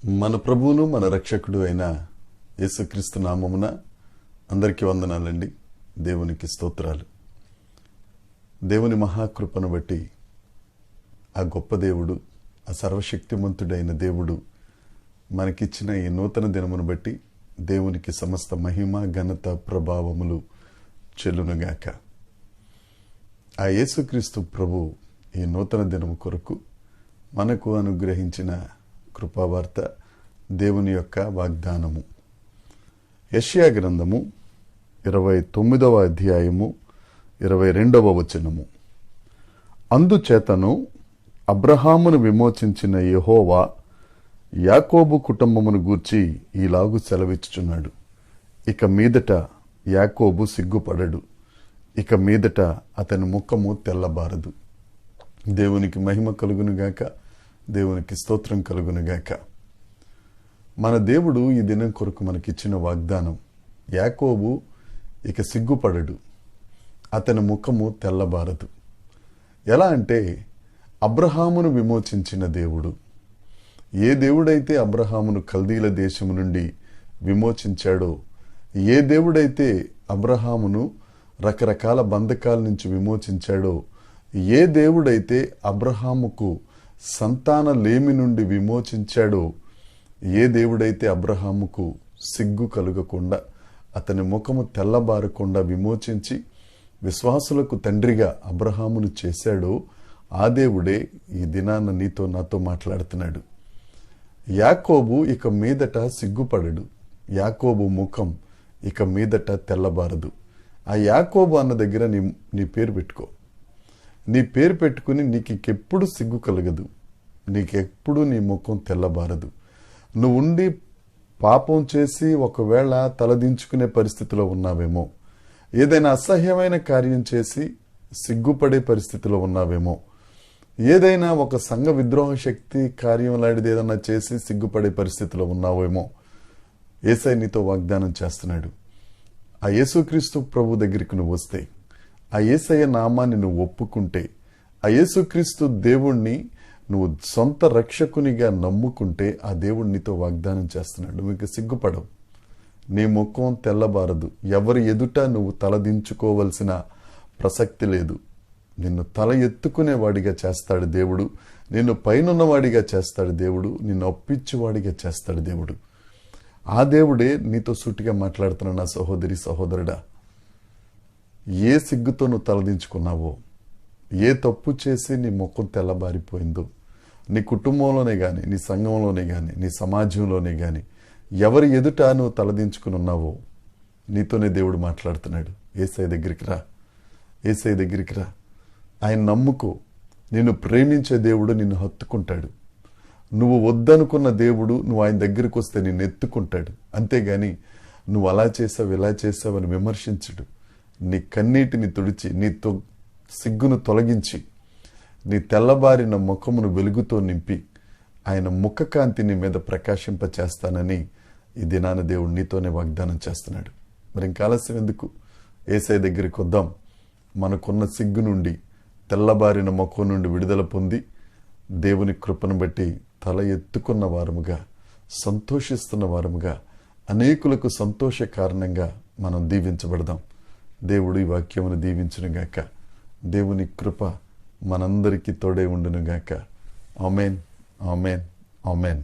మన ప్రభువును మన రక్షకుడు అయిన యేసుక్రీస్తు నామమున అందరికీ వందనాలండి. దేవునికి స్తోత్రాలు. దేవుని మహాకృపను బట్టి ఆ గొప్ప దేవుడు, ఆ సర్వశక్తిమంతుడైన దేవుడు మనకిచ్చిన ఈ నూతన దినమును బట్టి దేవునికి సమస్త మహిమ ఘనత ప్రభావములు చెల్లునుగాక. ఆ యేసుక్రీస్తు ప్రభు ఈ నూతన దినము కొరకు మనకు అనుగ్రహించిన కృపావార్త దేవుని యొక్క వాగ్దానము. యెషయా గ్రంథము 29వ అధ్యాయము 22వ వచనము. అందుచేతను అబ్రహామును విమోచించిన యెహోవా యాకోబు కుటుంబమును గూర్చి ఈలాగు సెలవిచ్చుచున్నాడు. ఇక మీదట యాకోబు సిగ్గుపడడు, ఇక మీదట అతని ముఖము తెల్లబారదు. దేవునికి మహిమ కలుగునుగాక, దేవునికి స్తోత్రం కలుగునుగాక. మన దేవుడు ఈ దినం కొరకు మనకిచ్చిన వాగ్దానం, యాకోబు ఇక సిగ్గుపడడు, అతని ముఖము తెల్లబారదు. ఎలా అంటే, అబ్రహామును విమోచించిన దేవుడు, ఏ దేవుడైతే అబ్రహామును కల్దీల దేశము నుండి విమోచించాడో, ఏ దేవుడైతే అబ్రహామును రకరకాల బంధకాల నుంచి విమోచించాడో, ఏ దేవుడైతే అబ్రహాముకు సంతాన లేమి నుండి విమోచించాడో, ఏ దేవుడైతే అబ్రహాముకు సిగ్గు కలుగకుండా అతని ముఖము తెల్లబారకుండా విమోచించి విశ్వాసులకు తండ్రిగా అబ్రహామును చేశాడో, ఆ దేవుడే ఈ దినాన నీతో నాతో మాట్లాడుతున్నాడు. యాకోబు ఇక మీదట సిగ్గుపడడు, యాకోబు ముఖం ఇక మీదట తెల్లబారదు. ఆ యాకోబు అన్న దగ్గర నీ పేరు పెట్టుకో. నీ పేరు పెట్టుకుని నీకు ఇంకెప్పుడు సిగ్గు కలగదు, నీకెప్పుడు నీ ముఖం తెల్లబారదు. నువ్వు ఉండి పాపం చేసి ఒకవేళ తలదించుకునే పరిస్థితిలో ఉన్నావేమో, ఏదైనా అసహ్యమైన కార్యం చేసి సిగ్గుపడే పరిస్థితిలో ఉన్నావేమో, ఏదైనా ఒక సంఘ విద్రోహ శక్తి కార్యం లాంటిది ఏదైనా చేసి సిగ్గుపడే పరిస్థితిలో ఉన్నావేమో, యేసయ్య నీతో వాగ్దానం చేస్తున్నాడు. ఆ యేసుక్రీస్తు ప్రభు దగ్గరికి నువ్వు వస్తే, ఆ యేసయ్య నామాన్ని నువ్వు ఒప్పుకుంటే, ఆ యేసుక్రీస్తు దేవుణ్ణి నువ్వు సొంత రక్షకునిగా నమ్ముకుంటే, ఆ దేవుడు నీతో వాగ్దానం చేస్తున్నాడు, నువ్వు ఇక సిగ్గుపడవు, నీ ముఖం తెల్లబారదు, ఎవరి ఎదుట నువ్వు తలదించుకోవలసిన ప్రసక్తి లేదు. నిన్ను తల ఎత్తుకునేవాడిగా చేస్తాడు దేవుడు, నిన్ను పైనున్నవాడిగా చేస్తాడు దేవుడు, నిన్ను ఒప్పించేవాడిగా చేస్తాడు దేవుడు. ఆ దేవుడే నీతో సూటిగా మాట్లాడుతున్న నా సహోదరి సహోదరుడా, ఏ సిగ్గుతో నువ్వు తలదించుకున్నావో, ఏ తప్పు చేసి నీ ముఖం తెల్లబారిపోయిందో, నీ కుటుంబంలోనే కానీ, నీ సంఘంలోనే కానీ, నీ సమాజంలోనే కానీ ఎవరి ఎదుట నువ్వు తలదించుకుని ఉన్నావో, నీతోనే దేవుడు మాట్లాడుతున్నాడు. యేసయ్య దగ్గరికి రా, యేసయ్య దగ్గరికి రా, ఆయన నమ్ముకో. నిన్ను ప్రేమించే దేవుడు నిన్ను హత్తుకుంటాడు. నువ్వు వద్దనుకున్న దేవుడు నువ్వు ఆయన దగ్గరికి వస్తే నిన్ను ఎత్తుకుంటాడు. అంతేగాని నువ్వు అలా చేసావు ఇలా చేసావు అని విమర్శించడు. నీ కన్నీటిని తుడిచి, నీ సిగ్గును తొలగించి, నీ తెల్లబారిన ముఖమును వెలుగుతో నింపి ఆయన ముఖకాంతి నీ మీద ప్రకాశింపచేస్తానని ఈ దినాన దేవుడు నీతోనే వాగ్దానం చేస్తున్నాడు. మరి ఇంకా ఆలస్యం ఎందుకు? యేసయ్య దగ్గరికి వద్దాం. మనకున్న సిగ్గు నుండి, తెల్లబారిన ముఖం నుండి విడుదల పొంది దేవుని కృపను బట్టి తల ఎత్తుకున్న వారముగా, సంతోషిస్తున్న వారముగా, అనేకులకు సంతోష కారణంగా మనం దీవించబడదాం. దేవుడు ఈ వాక్యమును దీవించునుగాక. దేవుని కృప మనందరికీ తోడే ఉండునుగాక. ఆమేన్, ఆమేన్, ఆమేన్.